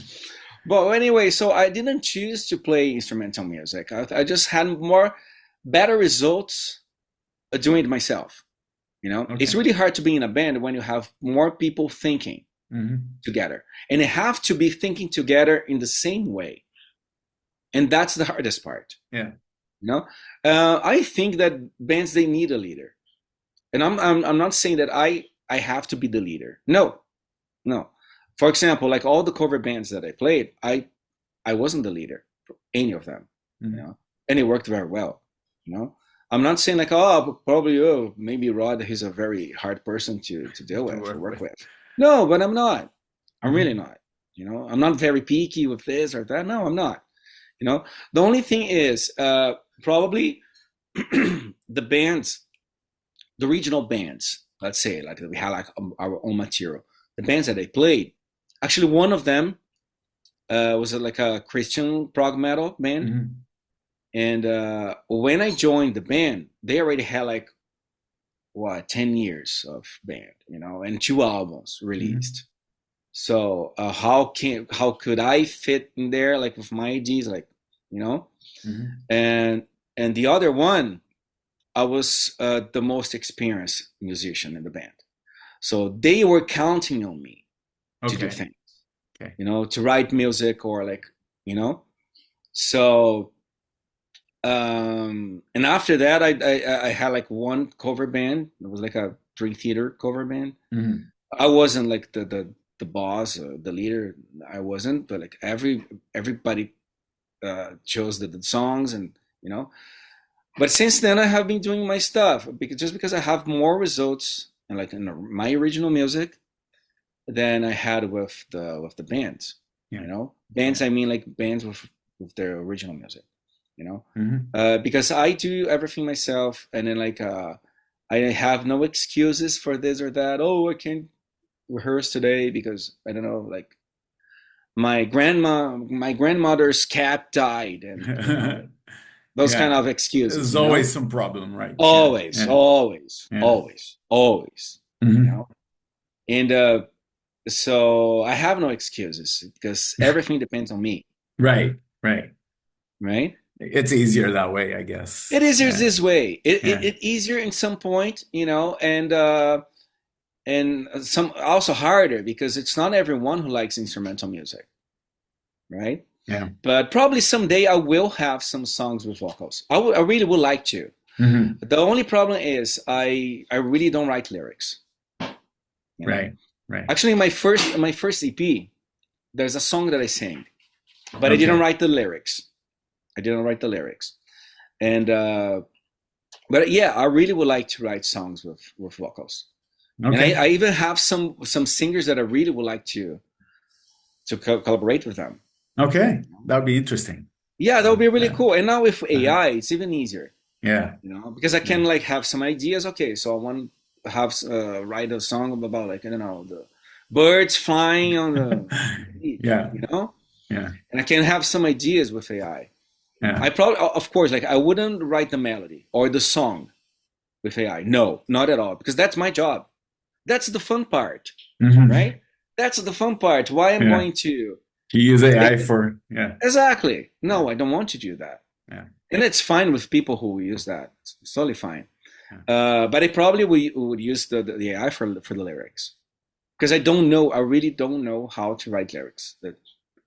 But anyway, so I didn't choose to play instrumental music. I just had better results doing it myself. It's Okay. really hard to be in a band when you have more people thinking Hmm. together, and they have to be thinking together in the same way, and that's the hardest part. Yeah. You know, I think that bands, they need a leader, and I'm not saying that I have to be the leader. No, no. For example, like all the cover bands that I played, I wasn't the leader for any of them, Hmm. and it worked very well. You know, I'm not saying like, oh, probably, oh, maybe Rod, he's a very hard person to deal To with or work work with. with. No, but I'm not. I'm really Hmm. not. I'm not very picky with this or that. No, I'm not. The only thing is probably the bands, the regional bands. Let's say like we had like our own material. The bands that they played, actually, one of them was like a Christian prog metal band. Hmm. And when I joined the band, they already had like what 10 years of band, and two albums Hmm. released. So how could I fit in there like with my ideas, like you know? Hmm. And the other one, I was the most experienced musician in the band, so they were counting on me to do Okay. things, Okay. to write music or like you know. So and after that, I had like one cover band. It was like a Dream Theater cover band. Hmm. I wasn't like the boss or the leader. I wasn't, but like everybody chose the songs, and you know. But since then, I have been doing my stuff because just because I have more results and like in my original music than I had with the bands. Yeah. You know, Yeah. bands. I mean, like bands with their original music. You know, Hmm. because I do everything myself, and then like I have no excuses for this or that. Oh, I can't rehearse today because I don't know, like my grandmother's cat died, and you know, like those kind Yeah. of excuses. There's You know, always some problem, right? Yeah. always, Yeah. always, Yeah. always, always. You Hmm. know, and so I have no excuses because everything depends on me, Right. Right. right? It's easier that way, I guess. It is Yeah. this way. Yeah. It easier in some point, you know, and some also harder because it's not everyone who likes instrumental music, right? Yeah. But probably someday I will have some songs with vocals. I really would like to. Hmm. The only problem is I really don't write lyrics. You know, Right. Right. actually, my first EP, there's a song that I sang, but I didn't Okay. write the lyrics. I didn't write the lyrics, and but yeah, I really would like to write songs with vocals. And Okay. I even have some singers that I really would like to collaborate with them. Okay. That would be interesting. Yeah, that would be really Yeah. cool. And now with Uh-huh. AI, it's even easier, Yeah. you know, because I Yeah. can like have some ideas. Okay, so I want to have write a song about like I don't know the birds flying on the beach, Yeah. you know, Yeah. and I can have some ideas with AI. Yeah. I probably, of course, like I wouldn't write the melody or the song with AI. No, not at all, because that's my job. That's the fun part, Hmm. right? That's the fun part. Why I'm Yeah. going to You use make AI it for, yeah. exactly? Yeah. No, I don't want to do that. Yeah. And it's fine with people who use that. It's totally fine. Yeah. But I probably would use the AI for the lyrics because I don't know. I really don't know how to write lyrics. That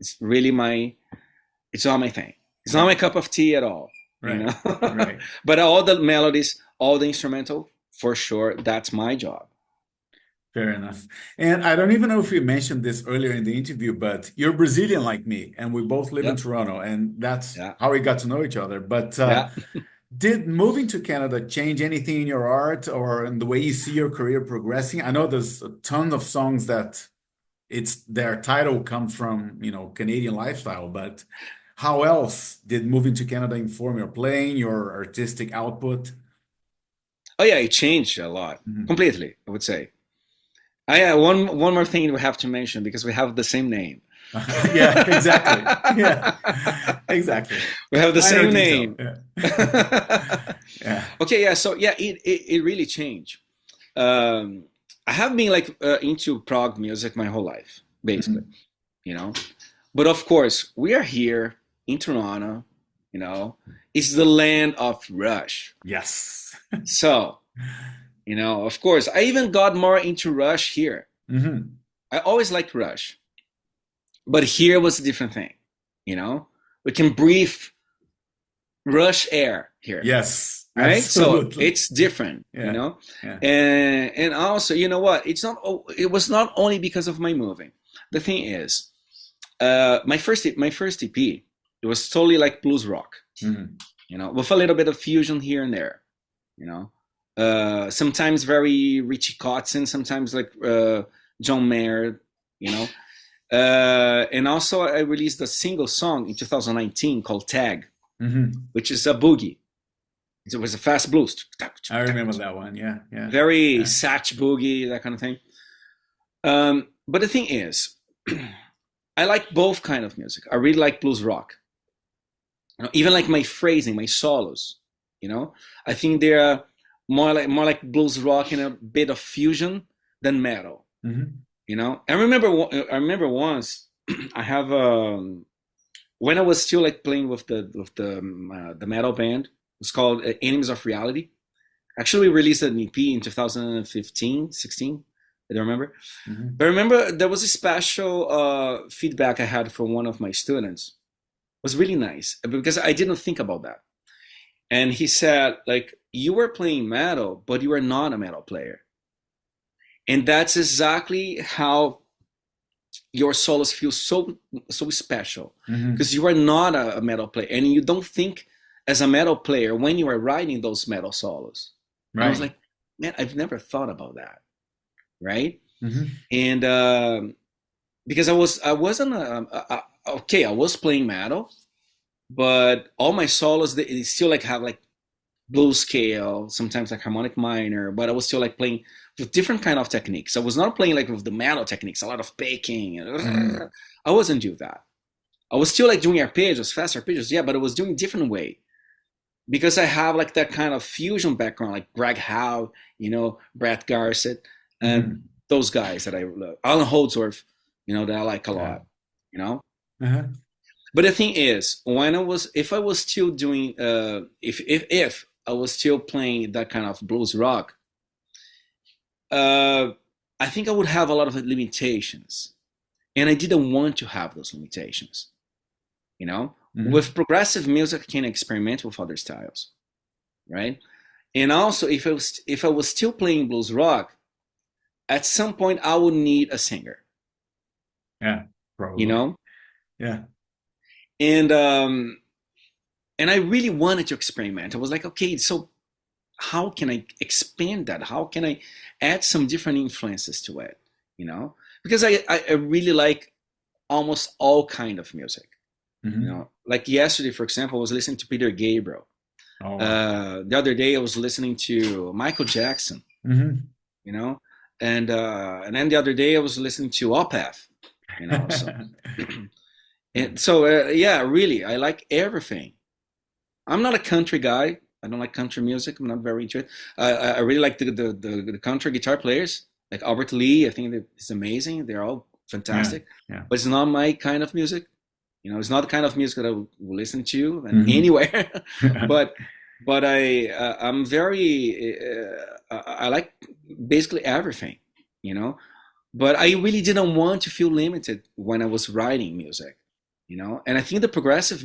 it's really my. It's not my thing. It's not Yeah. my cup of tea at all. You Right. know. Right. But all the melodies, all the instrumental, for sure, that's my job. Fair enough. And I don't even know if you mentioned this earlier in the interview, but you're Brazilian like me, and we both live in Yep. Toronto, and that's Yeah. how we got to know each other. But Yeah. did moving to Canada change anything in your art or in the way you see your career progressing? I know there's a ton of songs that it's their title comes from, Canadian lifestyle, but how else did moving to Canada inform your playing, your artistic output? Oh yeah, it changed a lot, Mhm. completely. I would say. I one more thing we have to mention because we have the same name. Yeah, exactly. Yeah, exactly. We have the Minor same detail. name. Yeah. Yeah. Okay, yeah. So yeah, it really changed. Um, I have been like into prog music my whole life, basically. Mhm. You know, but of course we are here in Toronto. You know, it's the land of Rush. Yes. So you know, of course, I even got more into Rush here. Hmm. I always liked Rush, but here was a different thing. You know, we can breathe Rush air here, Yes, right? So absolutely. it's different, you Yeah. know. Yeah. And also, you know what? It's not. It was not only because of my moving. The thing is, my first EP, it was totally like blues rock, Mhm. you know, with a little bit of fusion here and there, you know. Sometimes very Richie Kotzen, sometimes like John Mayer, you know. And also, I released a single song in 2019 called Tag, Mhm. which is a boogie. It was a fast blues, I remember that one. Yeah. Yeah. very Yeah. Satch boogie, that kind of thing. But the thing is, I like both kind of music. I really like blues rock. You know, even like my phrasing, my solos. You know, I think they're more like blues rock and a bit of fusion than metal. Mhm. You know, I remember once I have when I was still like playing with the metal band. It's called Enemies of Reality. Actually, we released an EP in 2015, 16. I don't remember. But Mhm. I remember there was a special feedback I had from one of my students. It was really nice because I didn't think about that. And he said, like, you were playing metal, but you are not a metal player. And that's exactly how your solos feel so special, Hmm. because you are not a metal player, and you don't think as a metal player when you are writing those metal solos. And I was Right. like, man, I've never thought about that, right? Hmm. And because I wasn't okay, I was playing metal, but all my solos they still like have like blues scale, sometimes like harmonic minor, but I was still like playing with different kind of techniques. I was not playing like with the metal techniques, a lot of picking. Hmm. I wasn't doing that. I was still like doing arpeggios, fast arpeggios, yeah, but I was doing different way because I have like that kind of fusion background, like Greg Howe, Brett Garsett, and Hmm. those guys that I love, Alan Holdsworth, that I like a Yeah. lot, you know. Uh-huh. But the thing is, if I was still doing, if I was still playing that kind of blues rock, uh, I think I would have a lot of limitations, and I didn't want to have those limitations. With Hmm. progressive music, I can experiment with other styles, right? And also, if I was still playing blues rock, at some point I would need a singer, Yeah, you probably. know, Yeah. and I really wanted to experiment. I was like, okay, so how can I expand that? How can I add some different influences to it? Because I really like almost all kind of music. Hmm. Like yesterday, for example, I was listening to Peter Gabriel. Oh, wow. The other day, I was listening to Michael Jackson. Hmm. You know, and then the other day, I was listening to Opeth. So and so yeah, really, I like everything. I'm not a country guy. I don't like country music. I'm not very into it. I really like the country guitar players, like Albert Lee. I think that it's amazing. They're all Yeah. fantastic, Yeah. but it's not my kind of music. It's not the kind of music that I would listen to and Hmm. anywhere. but but I'm very I like basically everything. You know, but I really didn't want to feel limited when I was writing music. And I think the progressive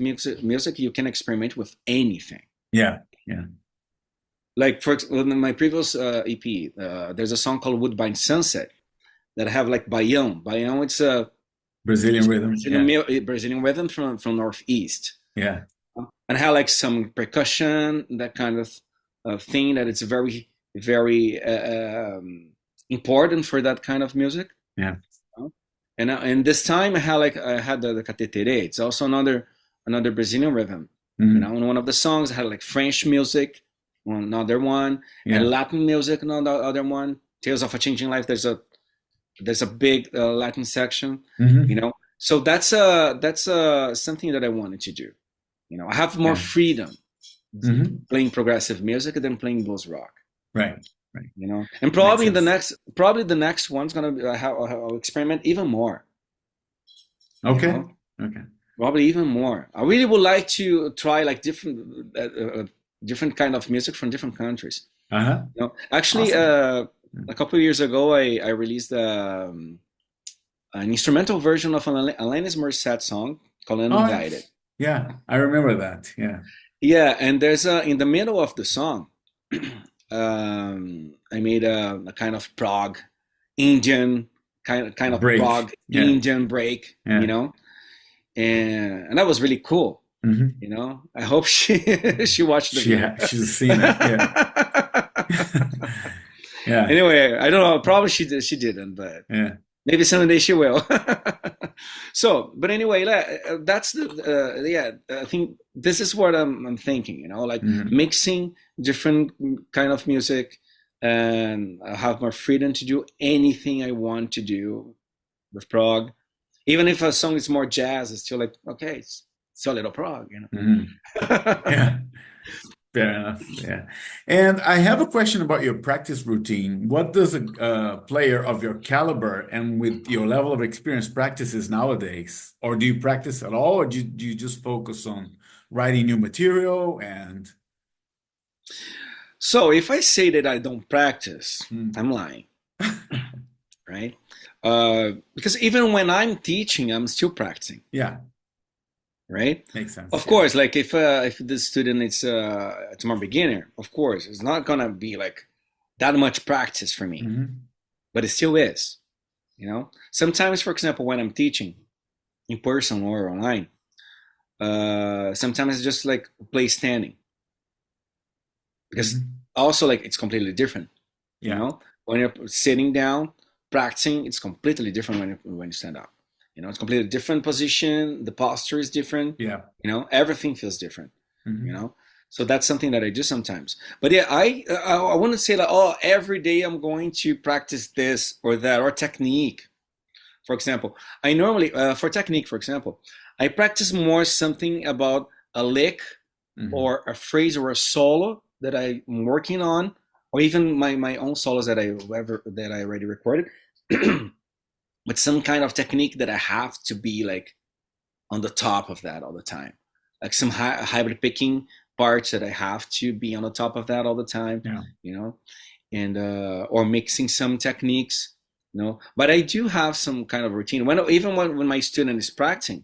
music you can experiment with anything. Yeah. Yeah. Like in my previous EP, there's a song called Woodbine Sunset that I have like Baião. Baião, Brazilian rhythm. Yeah. Brazilian rhythm from Northeast. Yeah. And I have like some percussion, that kind of thing that it's very, very important for that kind of music. Yeah. And this time I had the catetere. It's also another Brazilian rhythm. Hmm. And one of the songs I had like French music, another one, and Yeah. Latin music, another other one. Tales of a Changing Life. There's a big Latin section. Hmm. So that's something that I wanted to do. I have more Yeah. freedom Hmm. playing progressive music than playing blues rock. Right. Right. And Makes probably sense. the next one's gonna be I'll experiment even more. You Okay. know, Okay. Probably even more. I really would like to try like different kind of music from different countries. Uh-huh. Actually, Awesome. a couple of years ago, I released an instrumental version of an Alanis Morissette song called Oh, "Uninvited." yeah. I remember that. Yeah. Yeah, and there's in the middle of the song, I made a kind of prog Indian kind of Break. prog Yeah. Indian break, Yeah. and that was really cool. Hmm. I hope she watched the video. She's seen it. Yeah. Yeah. Anyway, I don't know. Probably she didn't, but Yeah. maybe someday she will. So, but anyway, that's the yeah. I think this is what I'm thinking. Like Hmm. mixing different kind of music, and I have more freedom to do anything I want to do with prog. Even if a song is more jazz, it's still like okay, it's a little prog. Hmm. Yeah. Fair enough. Yeah. And I have a question about your practice routine. What does a player of your caliber and with your level of experience practices nowadays? Or do you practice at all, or do you just focus on writing new material and So if I say that I don't practice, Hmm. I'm lying, right? Because even when I'm teaching, I'm still practicing, Yeah, right? makes sense. Of Yeah. course, like if the student it's more beginner, of course, it's not gonna be like that much practice for me. Hmm. but it still is. Sometimes, for example, when I'm teaching in person or online, sometimes I just like play standing because Hmm. also like it's completely different. Yeah. When you're sitting down practicing, it's completely different when you stand up. It's completely different position. The posture is different. Yeah. Everything feels different. You Hmm. know, so that's something that I do sometimes. But yeah, I wouldn't say like, oh, every day I'm going to practice this or that or technique. For example, I normally for technique, for example, I practice more something about a lick Hmm. or a phrase or a solo that I'm working on, or even my own solos that I already recorded, but some kind of technique that I have to be like on the top of that all the time, like some hybrid picking parts that I have to be on the top of that all the time, Yeah. you know, and or mixing some techniques, But I do have some kind of routine when my student is practicing.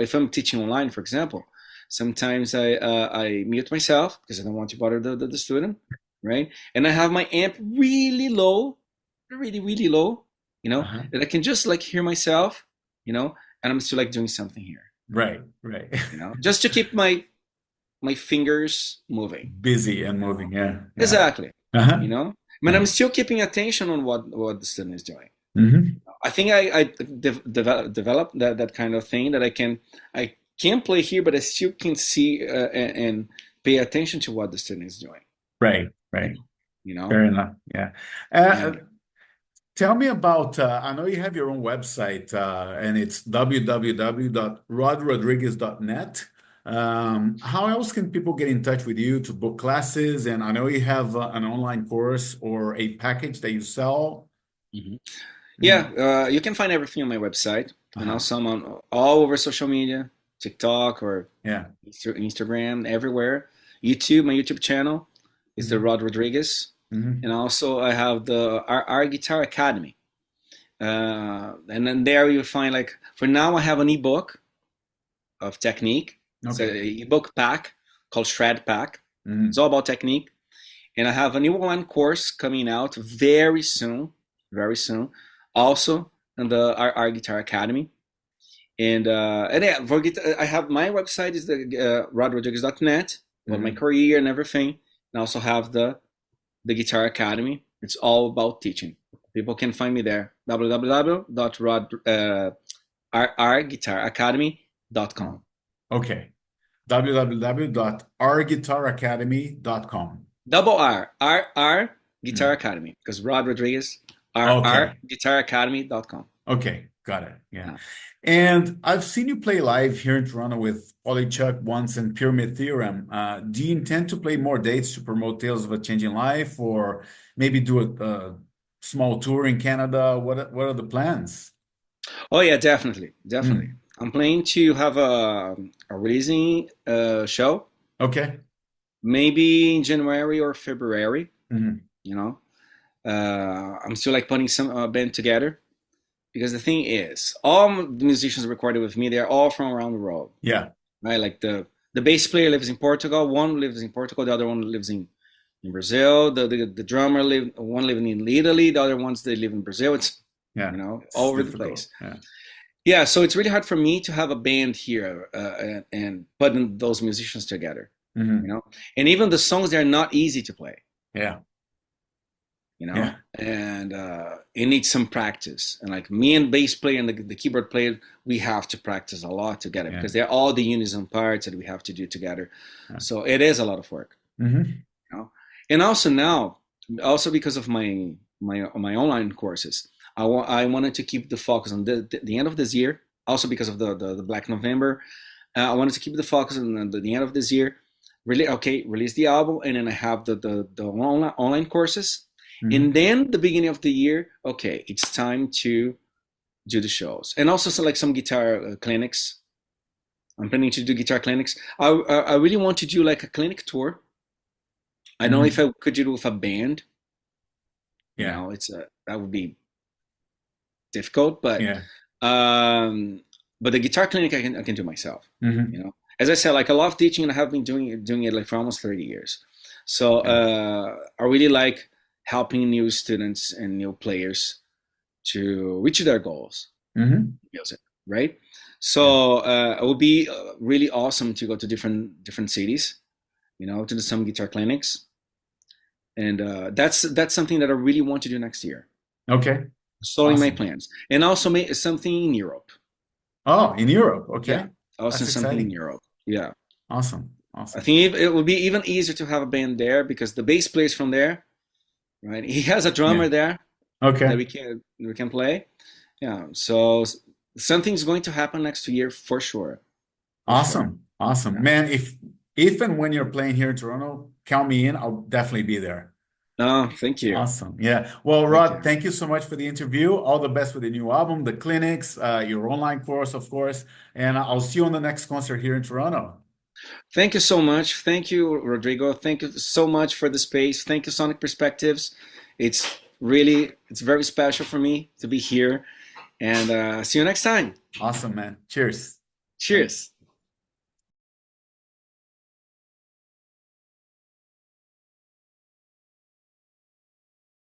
If I'm teaching online, for example, sometimes I mute myself because I don't want to bother the student, right? And I have my amp really low, really really low, Uh-huh. that I can just like hear myself, and I'm still like doing something here, Right. Right. just to keep my fingers moving. Busy and moving. Yeah. Yeah. Exactly, Uh-huh. you know. I mean, Yeah. I'm still keeping attention on what the student is doing. Hmm. I think I developed that kind of thing that I can play here, but I still can see and pay attention to what the student is doing. Right. Right. You know, Fair enough. Yeah. yeah. Tell me about, I know you have your own website, and it's www.rodrodrigues.net. How else can people get in touch with you to book classes? And I know you have an online course or a package that you sell. Mhm. Yeah. Yeah, you can find everything on my website, and Uh-huh. also I'm on all over social media, TikTok or Yeah. Instagram, everywhere. YouTube, my YouTube channel is the Hmm. Rod Rodrigues, and Hmm. also I have the our Guitar Academy. And then there you find like for now I have an ebook of technique. It's Okay. a ebook pack called Shred Pack. It's Hmm. all about technique. And I have a new online course coming out very soon, very soon. Also in the our Guitar Academy. And yeah, I have my website is the rodrodrigues.net about my Hmm. career and everything. And I also have the Guitar Academy. It's all about teaching. People can find me there. www.rguitaracademy.com. Okay. www.ourguitaracademy.com. Double R Guitar Mm. Academy because Rod Rodrigues Okay. guitaracademy.com. Okay, got it. Yeah. Yeah. And I've seen you play live here in Toronto with Polychuck once and Pyramid Theorem. Do you intend to play more dates to promote Tales of a Changing Life or maybe do a small tour in Canada? What are the plans? Oh yeah, definitely, definitely. Mm. I'm planning to have a releasing show Okay. maybe in January or February. Mhm. You know, I'm still like putting some band together because the thing is, all the musicians recorded with me, they're all from around the world, Yeah. right? Like the bass player lives in Portugal, one lives in Portugal, the other one lives in Brazil. The drummer one living in Italy, the other ones they live in Brazil. It's Yeah. all It's over the difficult. place. Yeah. Yeah, so it's really hard for me to have a band here and putting those musicians together, Hmm. and even the songs they're not easy to play, Yeah. you know, Yeah. and it needs some practice. And like me and bass player and the keyboard player, we have to practice a lot together Yeah. because they're all the unison parts that we have to do together. Yeah. So it is a lot of work, Hmm. you know. And also now, also because of my online courses, I wanted to keep the focus on the end of this year. Also because of the Black November, I wanted to keep the focus on the end of this year. Really, okay, release the album, and then I have the online courses, and Hmm. then the beginning of the year. Okay, it's time to do the shows, and also so like some guitar clinics. I'm planning to do guitar clinics. I really want to do like a clinic tour. I don't know if Hmm. I could do it with a band. Yeah. It's that would be difficult, Yeah. um, but the guitar clinic I can do myself. Hmm. As I said, like I love teaching, and I have been doing it like for almost 30 years. So Yeah. I really like helping new students and new players to reach their goals Hmm. in music, right? Yeah. So it would be really awesome to go to different cities, to do some guitar clinics, and that's something that I really want to do next year. Okay. Slowing my Awesome. plans, and also make something in Europe. Oh, in Europe. Yeah, Okay. also That's something in exciting. Europe. Yeah, Awesome. I Awesome. think it would be even easier to have a band there because the bass player's from there, right? He has a Yeah. drummer there that Okay. we can play. Yeah, so something's going to happen next year for sure, for sure. Awesome. Awesome. Yeah. Man, if and when you're playing here in Toronto, count me in. I'll definitely be there. No, thank you, Awesome. Yeah. Well, thank Rod, you, thank you so much for the interview. All the best with the new album, the clinics, your online course, of course. And I'll see you on the next concert here in Toronto. thank you so much. Thank you, Rodrigo. Thank you so much for the space. Thank you, Sonic Perspectives. It's very special for me to be here, and see you next time. Awesome, man. Cheers. Thanks. Cheers.